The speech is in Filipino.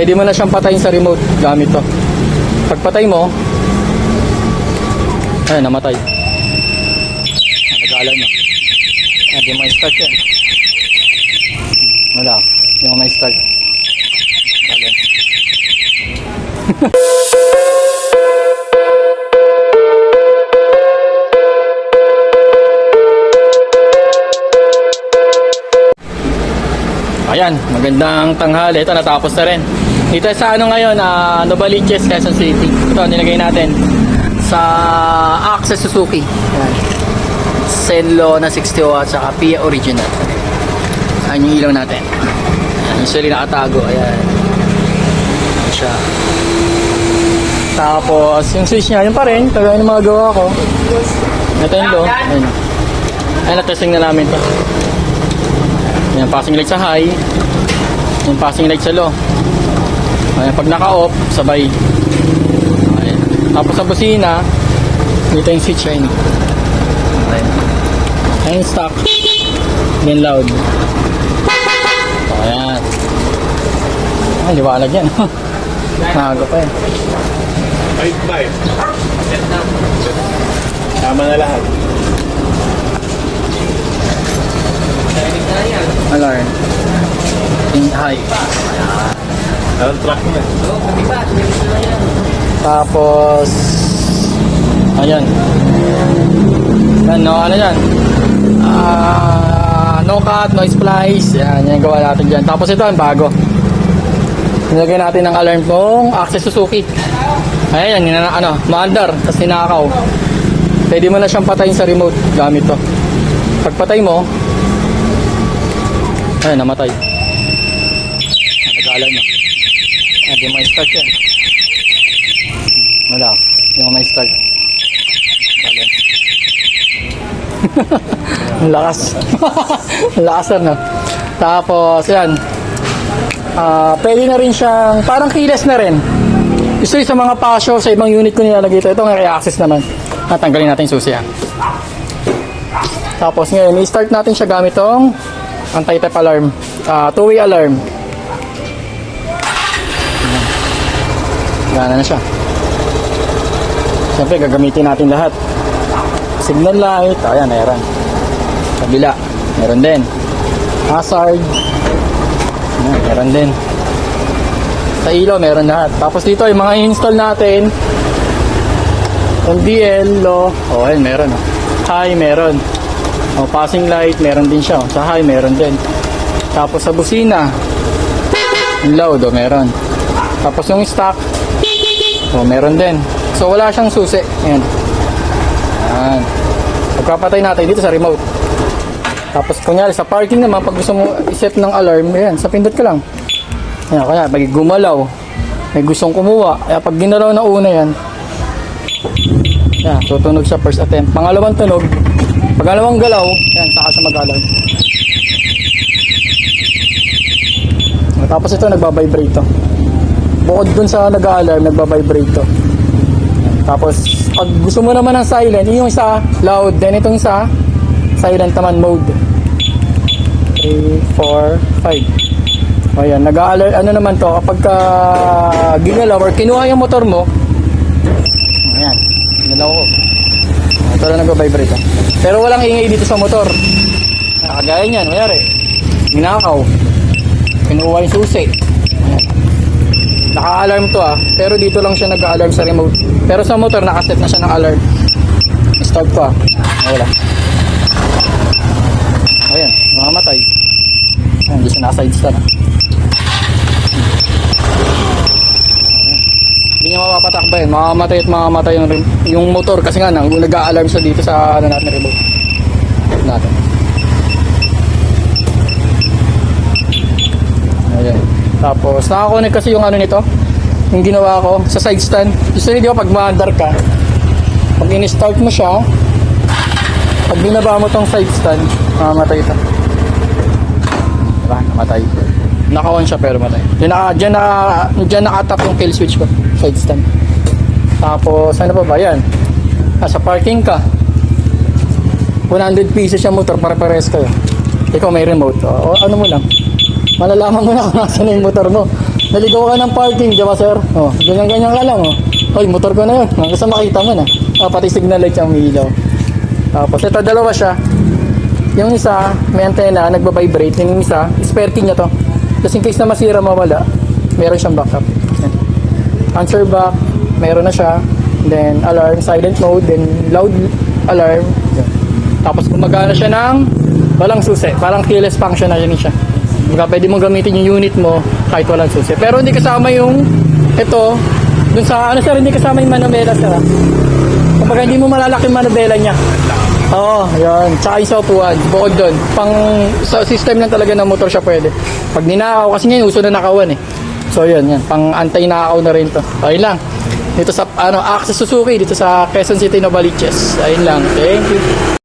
Pwede mo na siyang patayin sa remote gamit to. Pagpatay mo, ayun, namatay. Nag-alarm na. Hindi mo start yan. Wala, hindi mo ma-start. Alarm. Ayan, magandang tanghali. Ito, natapos na rin. Dito sa ano ngayon, Novaliches, Quezon City. Ito, nilagay natin sa Access Suzuki. Ayan. Senlo na 60 watts at Pia Original. Ayan yung ilaw natin. Ayan, usually nakatago. Ayan. Ayan siya. Tapos, yung switch niya, yun pa rin. Kagaya ng mga gawa ko. Ito yung low. Ayan. Ayan, natesting na namin ito. Ayan, passing light sa high. Ayan, passing light sa low. Ayan, pag naka-off, sabay. Ayan. Tapos sa busina, dito yung switch. Ayan. Ayan, stock. Ayan, loud. Ayan. Ayan, liwanag yan. Nakago pa yan. Bye. Tama na lahat. Alarm. In high. Ayan, track mo na. Tapos ayan. Yan, no, ano yan? No cut, no splice. Yan, yan gawa natin dyan. Tapos ito, ang bago. Nilagay natin ng alarm kong Access Suzuki. Ayan, yan, ano, maandar, tapos ninakaw. Pwede mo na siyang patayin sa remote gamit to. Pagpatay mo, ayun, namatay. Nag-alarm na. Hindi mo ma-start yan. Wala, hindi mo ma-start. Alarm. Ang lakas. Ang lakas na. Tapos, yan. Pwede na rin siyang, parang keyless na rin. Usually sa mga pasyo, sa ibang unit ko nilalagay ito. Ito nga i-access naman. Tanggalin natin yung susi. Tapos ngayon, i-start natin siya gamit tong anti-tap alarm. Two-way alarm. Gana na siya. Siyempre, gagamitin natin lahat. Signal light. Ayan, meron. Kabila. Meron din. Hazard. Ayan, meron din. Sa ilaw, meron lahat. Tapos dito, yung mga install natin. MDL, low. O, ayan, meron. High, meron. O, passing light, meron din siya. Sa high, meron din. Tapos sa busina, loud, o, meron. Tapos yung stock, o, meron din. So, wala siyang susi. Ayan. Ayan. Pagpapatay natin dito sa remote. Tapos, kunyari, sa parking naman, pag gusto mo iset ng alarm, ayan, sa pindot ka lang. Ayan, kaya, pag gumalaw, may gustong kumuha. Kaya, pag ginalaw na una yan, ayan, tutunog siya first attempt. Pangalawang tunog, pagkalawang galaw, ayan, saka siya mag-alarm. Tapos ito, nagbabibrate to. Bukod dun sa nag-alarm, nagbabibrate to. Tapos, pag gusto mo naman ng silent, yung isa loud, then itong isa silent naman mode. 3, 4, 5. Ayan, nag-alert, ano naman to, kapag ginalaw or kinuha yung motor mo, ayan, ginalaw ko. Ito lang nag-vibrate. Pero walang ingay dito sa motor. Kagaya niyan, mayari, ginakaw, kinuha yung susi. Ayan. Naka-alarm to pero dito lang siya nag-alarm sa remote. Pero sa motor, nakaset na siya ng alarm. Start ko wala. Ayan, mamamatay. Ayan, hindi siya naka-side stand. Hindi niya mapapatakbay. Mamamatay at mamamatay yung motor kasi nga nag-a-alarm siya dito sa ano natin, remote natin. Ayan. Tapos nakakonect kasi yung ano nito, yung ginawa ko sa side stand. Usually di ba pag maandar ka, pag in-start mo siya, pag binaba mo tong side stand, mamamatay ito. Diba? Namatay. Naka-on siya pero matay. Diyan nakatap yung kill switch ko. Side stand. Tapos ano pa ba yan? Sa parking ka, 100 pesos yung motor para pares kayo. Ikaw may remote. O ano mo lang, malalaman mo na kung nasa na yung motor mo. naligaw ka ng parking, di ba sir? Oh, ganyan-ganyan ka lang, oh. Oy, motor ko na yun. Hanggang sa makita mo na. Pati signal light yung umiilaw. Tapos, ito, dalawa siya. Yung isa, may antena, nagbabibrate. Yung isa, spare key niya to. Just in case na masira, mawala, meron siyang backup. Yan. Answer back, meron na siya. Then, alarm, silent mode, then loud alarm. Yan. Tapos, gumagana siya ng walang susi. Parang keyless function na yun siya. Baga, pwede mong gamitin yung unit mo kahit walang susi. Pero hindi kasama yung ito, dun sa, ano sir, hindi kasama yung manubela sir. Kumbaga, hindi mo malalaki yung manubela niya. Oo, yun. Tsaka yung sa upuan, bukod doon. Pang sa system lang talaga ng motor siya pwede. Pag ninakaw, kasi ngayon uso na nakawan eh. So yun, yan. Pang anti-nakaw na rin to. Okay lang. Dito sa, Access Suzuki, dito sa Quezon City, Novaliches. Ayun lang. Thank you.